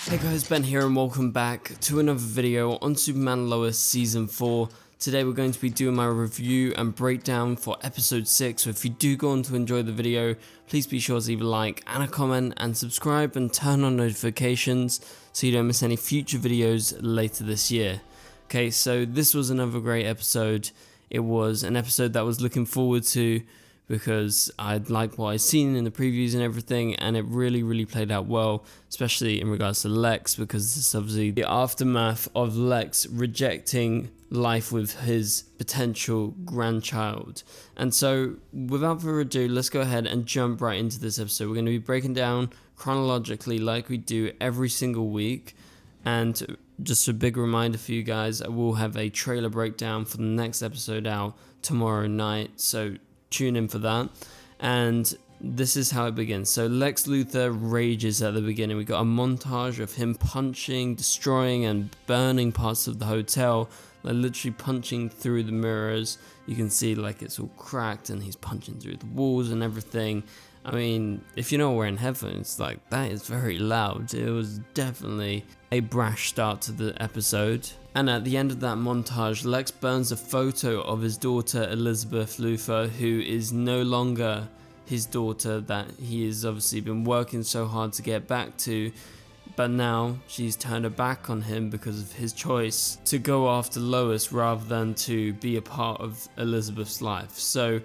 Hey guys, Ben here and welcome back to another video on Superman Lois Season 4. Today we're going to be doing my review and breakdown for episode 6, so if you do go on to enjoy the video, please be sure to leave a like and a comment and subscribe and turn on notifications so you don't miss any future videos later this year. Okay, so this was another great episode. It was an episode that I was looking forward to because I liked what I'd seen in the previews and everything, and it really played out well, especially in regards to Lex, because it's obviously the aftermath of Lex rejecting life with his potential grandchild. And so without further ado, let's go ahead and jump right into this episode. We're going to be breaking down chronologically like we do every single week, and just a big reminder for you guys, I will have a trailer breakdown for the next episode out tomorrow night, so tune in for that. And this is how it begins. So Lex Luthor rages at the beginning. We got a montage of him punching, destroying and burning parts of the hotel, like literally punching through the mirrors. You can see like it's all cracked and he's punching through the walls and everything. I mean, if you're not wearing headphones, like that is very loud. It was definitely a brash start to the episode. And at the end of that montage, Lex burns a photo of his daughter Elizabeth Luthor, who is no longer his daughter that he has obviously been working so hard to get back to. But now she's turned her back on him because of his choice to go after Lois rather than to be a part of Elizabeth's life. So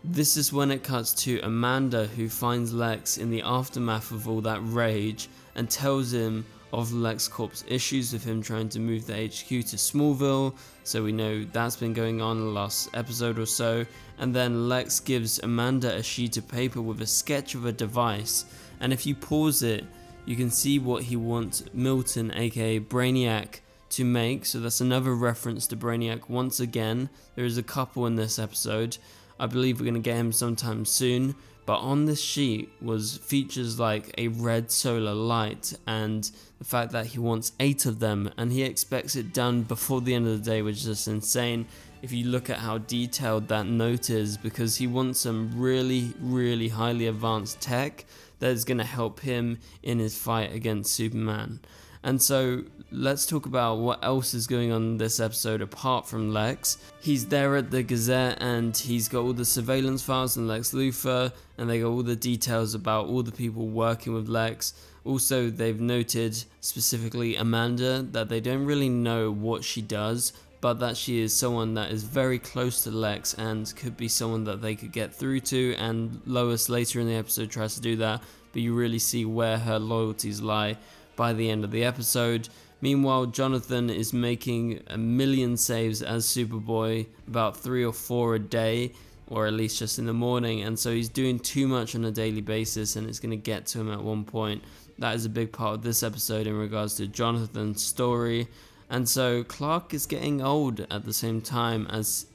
this is when it cuts to Amanda, who finds Lex in the aftermath of all that rage and tells him of Lex Corp's issues with him trying to move the HQ to Smallville. So we know that's been going on in the last episode or so. And then Lex gives Amanda a sheet of paper with a sketch of a device, and if you pause it, you can see what he wants Milton, aka Brainiac, to make. So that's another reference to Brainiac once again. There is a couple in this episode. I believe we're going to get him sometime soon. But on this sheet was features like a red solar light and the fact that he wants 8 of them, and he expects it done before the end of the day, which is just insane if you look at how detailed that note is, because he wants some really highly advanced tech that is going to help him in his fight against Superman. And so let's talk about what else is going on in this episode apart from Lex. He's there at the Gazette and he's got all the surveillance files on Lex Luthor, and they got all the details about all the people working with Lex. Also, they've noted specifically Amanda that they don't really know what she does, but that she is someone that is very close to Lex and could be someone that they could get through to, and Lois later in the episode tries to do that, but you really see where her loyalties lie by the end of the episode. Meanwhile, Jonathan is making 1 million saves as Superboy, about 3 or 4 a day, or at least just in the morning, and so he's doing too much on a daily basis, and it's going to get to him at one point. That is a big part of this episode in regards to Jonathan's story. And so Clark is getting old at the same time, as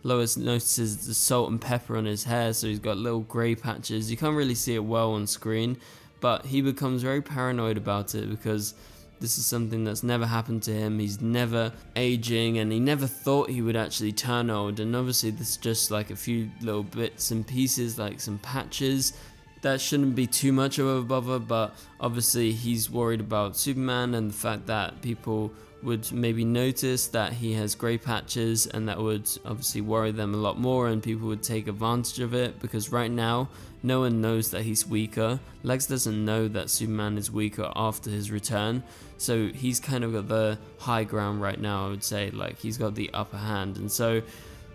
Lois notices the salt and pepper on his hair, so he's got little grey patches. You can't really see it well on screen, but he becomes very paranoid about it because this is something that's never happened to him. He's never aging, and he never thought he would actually turn old. And obviously this is just like a few little bits and pieces, like some patches. That shouldn't be too much of a bother, but obviously he's worried about Superman and the fact that people would maybe notice that he has grey patches, and that would obviously worry them a lot more, and people would take advantage of it, because right now no one knows that he's weaker. Lex doesn't know that Superman is weaker after his return, so he's kind of got the high ground right now, I would say. Like, he's got the upper hand. And so,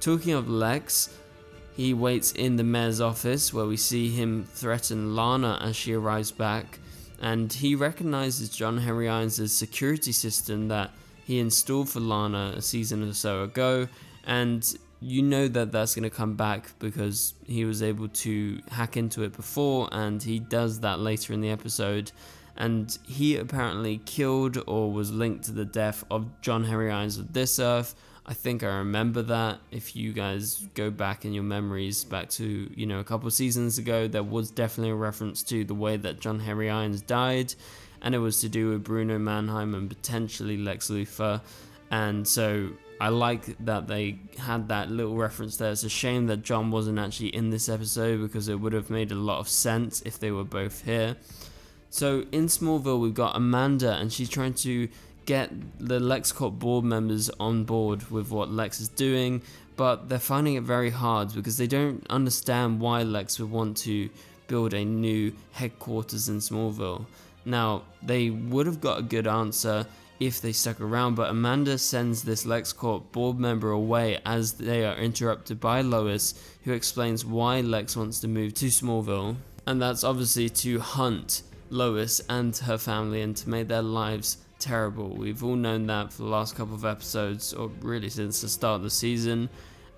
talking of Lex, he waits in the mayor's office where we see him threaten Lana as she arrives back, and he recognizes John Henry Irons' security system that he installed for Lana a season or so ago, and you know that that's going to come back because he was able to hack into it before, and he does that later in the episode. And he apparently killed or was linked to the death of John Henry Irons of this Earth. I think I remember that. If you guys go back in your memories back to, a couple seasons ago, there was definitely a reference to the way that John Henry Irons died, and it was to do with Bruno Mannheim and potentially Lex Luthor. And so I like that they had that little reference there. It's a shame that John wasn't actually in this episode, because it would have made a lot of sense if they were both here. So in Smallville, we've got Amanda, and she's trying to get the LexCorp board members on board with what Lex is doing, but they're finding it very hard because they don't understand why Lex would want to build a new headquarters in Smallville. Now, they would have got a good answer if they stuck around, but Amanda sends this LexCorp board member away as they are interrupted by Lois, who explains why Lex wants to move to Smallville, and that's obviously to hunt Lois and her family and to make their lives terrible. We've all known that for the last couple of episodes, or really since the start of the season,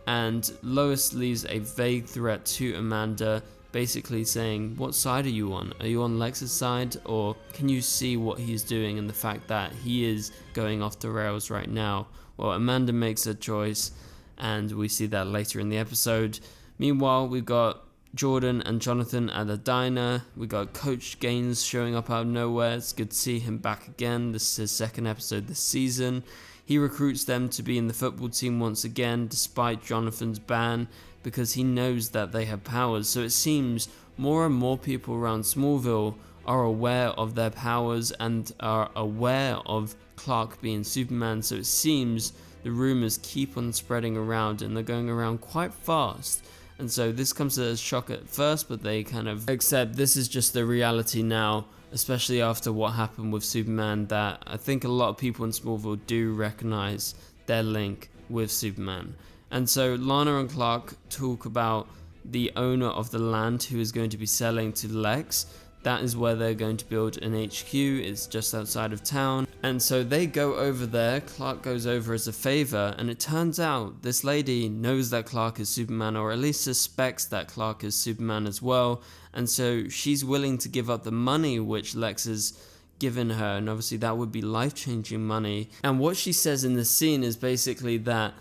and Lois leaves a vague threat to Amanda, basically saying, what side are you on? Are you on Lex's side, or can you see what he's doing and the fact that he is going off the rails right now? Well, Amanda makes a choice, and we see that later in the episode. Meanwhile, we've got Jordan and Jonathan at the diner. We got Coach Gaines showing up out of nowhere. It's good to see him back again. This is his second episode this season. He recruits them to be in the football team once again, despite Jonathan's ban, because he knows that they have powers. So it seems more and more people around Smallville are aware of their powers and are aware of Clark being Superman. So it seems the rumors keep on spreading around, and they're going around quite fast. And so this comes as a shock at first, but they kind of accept this is just the reality now, especially after what happened with Superman, that I think a lot of people in Smallville do recognize their link with Superman. And so Lana and Clark talk about the owner of the land who is going to be selling to Lex. That is where they're going to build an HQ. It's just outside of town. And so they go over there. Clark goes over as a favor, and it turns out this lady knows that Clark is Superman, or at least suspects that Clark is Superman as well. And so she's willing to give up the money which Lex has given her, and obviously that would be life-changing money. And what she says in this scene is basically that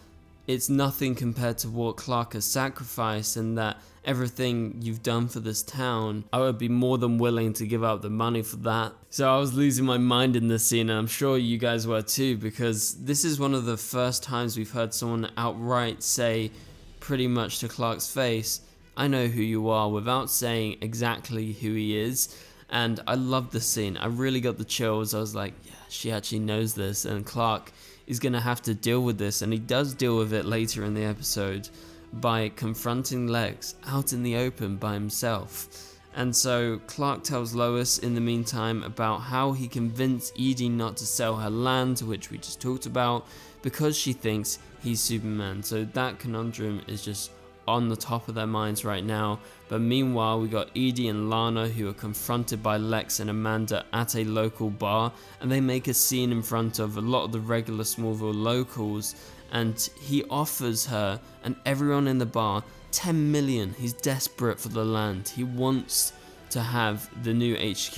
it's nothing compared to what Clark has sacrificed, and that everything you've done for this town, I would be more than willing to give up the money for that. So I was losing my mind in this scene, and I'm sure you guys were too, because this is one of the first times we've heard someone outright say pretty much to Clark's face, I know who you are, without saying exactly who he is. And I love this scene. I really got the chills. I was like, yeah, she actually knows this, and Clark is going to have to deal with this, and he does deal with it later in the episode by confronting Lex out in the open by himself. And so Clark tells Lois in the meantime about how he convinced Edie not to sell her land, which we just talked about, because she thinks he's Superman. So that conundrum is just on the top of their minds right now. But meanwhile, we got Edie and Lana, who are confronted by Lex and Amanda at a local bar, and they make a scene in front of a lot of the regular Smallville locals, and he offers her and everyone in the bar 10 million. He's desperate for the land. He wants to have the new HQ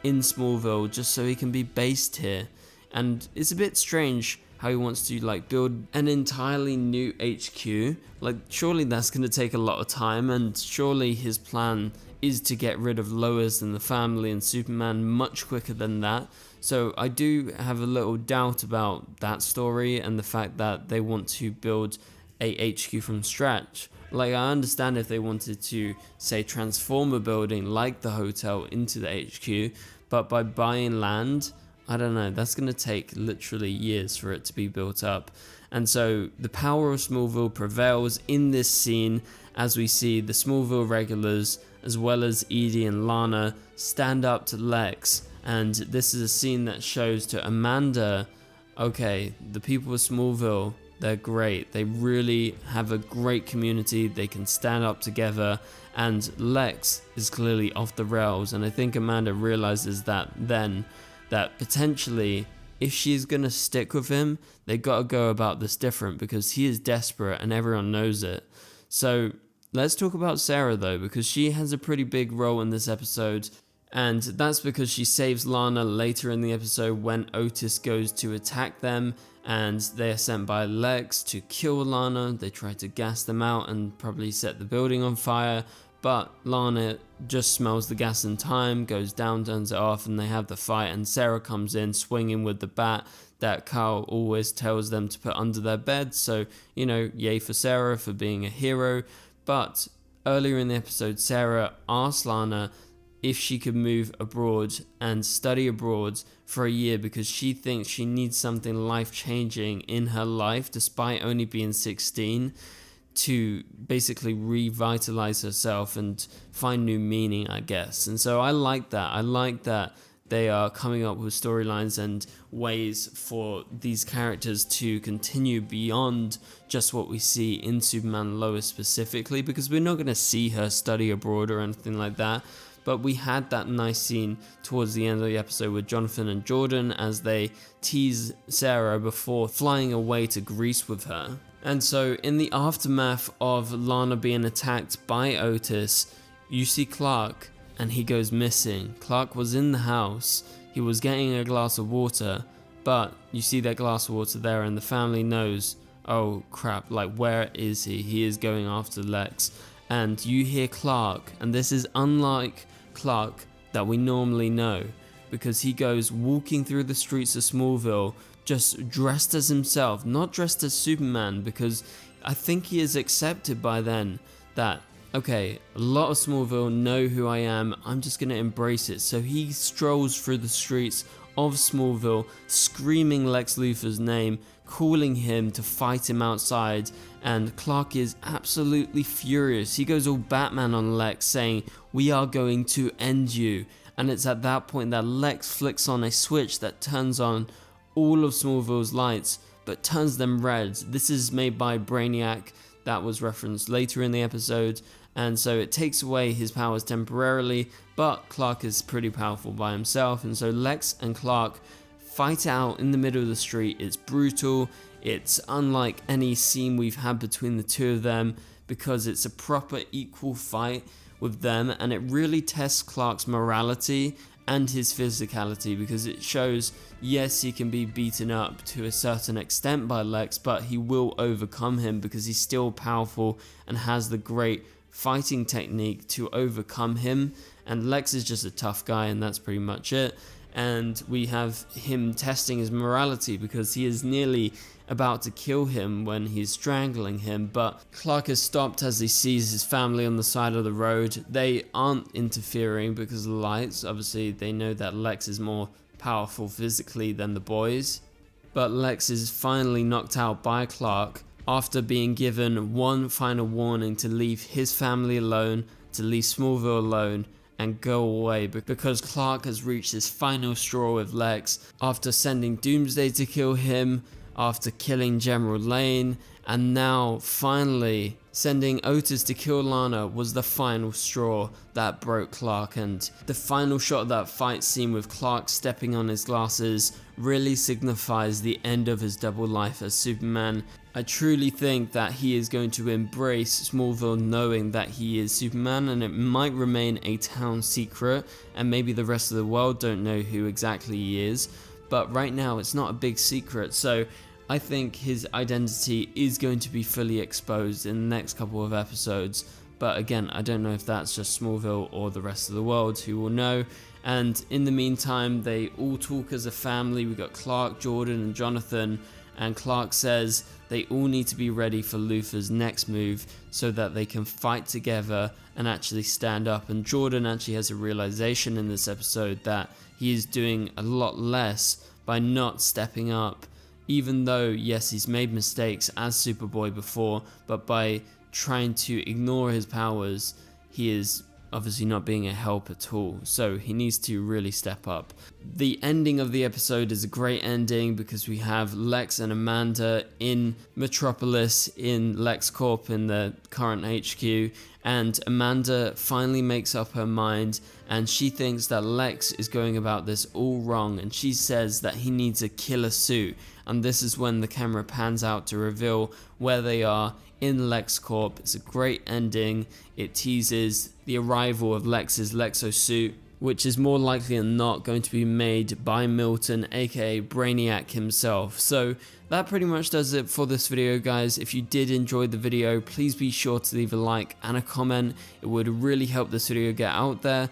in Smallville just so he can be based here. And it's a bit strange how he wants to build an entirely new HQ. Surely that's going to take a lot of time, and surely his plan is to get rid of Lois and the family and Superman much quicker than that. So I do have a little doubt about that story and the fact that they want to build a HQ from scratch. I understand if they wanted to, say, transform a building like the hotel into the HQ, but by buying land, I don't know, that's going to take literally years for it to be built up. And so the power of Smallville prevails in this scene as we see the Smallville regulars, as well as Edie and Lana, stand up to Lex. And this is a scene that shows to Amanda, okay, the people of Smallville, they're great. They really have a great community. They can stand up together. And Lex is clearly off the rails. And I think Amanda realizes that then, that potentially if she's going to stick with him, they got to go about this different, because he is desperate and everyone knows it. So let's talk about Sarah though, because she has a pretty big role in this episode. And that's because she saves Lana later in the episode when Otis goes to attack them, and they are sent by Lex to kill Lana. They try to gas them out and probably set the building on fire, but Lana just smells the gas in time, goes down, turns it off, and they have the fight, and Sarah comes in swinging with the bat that Carl always tells them to put under their bed. So, yay for Sarah for being a hero. But earlier in the episode, Sarah asked Lana if she could move abroad and study abroad for a year, because she thinks she needs something life-changing in her life despite only being 16 to basically revitalize herself and find new meaning, I guess. And so I like that. I like that they are coming up with storylines and ways for these characters to continue beyond just what we see in Superman Lois specifically, because we're not going to see her study abroad or anything like that. But we had that nice scene towards the end of the episode with Jonathan and Jordan as they tease Sarah before flying away to Greece with her. And so in the aftermath of Lana being attacked by Otis, you see Clark and he goes missing. Clark was in the house, he was getting a glass of water, but you see that glass of water there and the family knows, oh crap, like where is he? He is going after Lex. And you hear Clark, and this is unlike Clark that we normally know, because he goes walking through the streets of Smallville just dressed as himself, not dressed as Superman, because I think he is accepted by then that, okay, a lot of Smallville know who I am, I'm just going to embrace it. So he strolls through the streets of Smallville screaming Lex Luthor's name, calling him to fight him outside, and Clark is absolutely furious. He goes all Batman on Lex, saying, "We are going to end you." And it's at that point that Lex flicks on a switch that turns on all of Smallville's lights, but turns them red. This is made by Brainiac, that was referenced later in the episode, and so it takes away his powers temporarily, but Clark is pretty powerful by himself, and so Lex and Clark fight out in the middle of the street. It's brutal, it's unlike any scene we've had between the two of them, because it's a proper equal fight with them, and it really tests Clark's morality and his physicality, because it shows, yes, he can be beaten up to a certain extent by Lex, but he will overcome him because he's still powerful and has the great fighting technique to overcome him. And Lex is just a tough guy, and that's pretty much it. And we have him testing his morality because he is nearly about to kill him when he's strangling him, but Clark is stopped as he sees his family on the side of the road. They aren't interfering because of the lights. Obviously they know that Lex is more powerful physically than the boys, but Lex is finally knocked out by Clark after being given one final warning to leave his family alone, to leave Smallville alone and go away, because Clark has reached his final straw with Lex after sending Doomsday to kill him, after killing General Lane, and now finally sending Otis to kill Lana was the final straw that broke Clark. And the final shot of that fight scene with Clark stepping on his glasses really signifies the end of his double life as Superman. I truly think that he is going to embrace Smallville knowing that he is Superman, and it might remain a town secret and maybe the rest of the world don't know who exactly he is, but right now it's not a big secret. So I think his identity is going to be fully exposed in the next couple of episodes, but again, I don't know if that's just Smallville or the rest of the world, who will know. And in the meantime, they all talk as a family. We got Clark, Jordan and Jonathan, and Clark says they all need to be ready for Luthor's next move so that they can fight together and actually stand up. And Jordan actually has a realization in this episode that he is doing a lot less by not stepping up, even though, yes, he's made mistakes as Superboy before, but by trying to ignore his powers, he is obviously not being a help at all, so he needs to really step up. The ending of the episode is a great ending because we have Lex and Amanda in Metropolis, in LexCorp, in the current HQ, and Amanda finally makes up her mind and she thinks that Lex is going about this all wrong, and she says that he needs a killer suit. And this is when the camera pans out to reveal where they are in LexCorp. It's a great ending. It teases the arrival of Lex's Lexo suit, which is more likely than not going to be made by Milton, aka Brainiac himself. So that pretty much does it for this video, guys. If you did enjoy the video, please be sure to leave a like and a comment. It would really help this video get out there.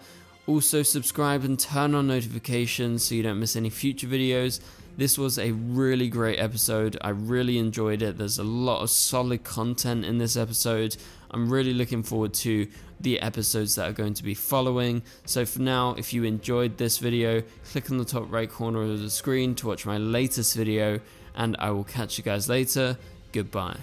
Also subscribe and turn on notifications so you don't miss any future videos. This was a really great episode. I really enjoyed it. There's a lot of solid content in this episode. I'm really looking forward to the episodes that are going to be following. So for now, if you enjoyed this video, click on the top right corner of the screen to watch my latest video, and I will catch you guys later. Goodbye.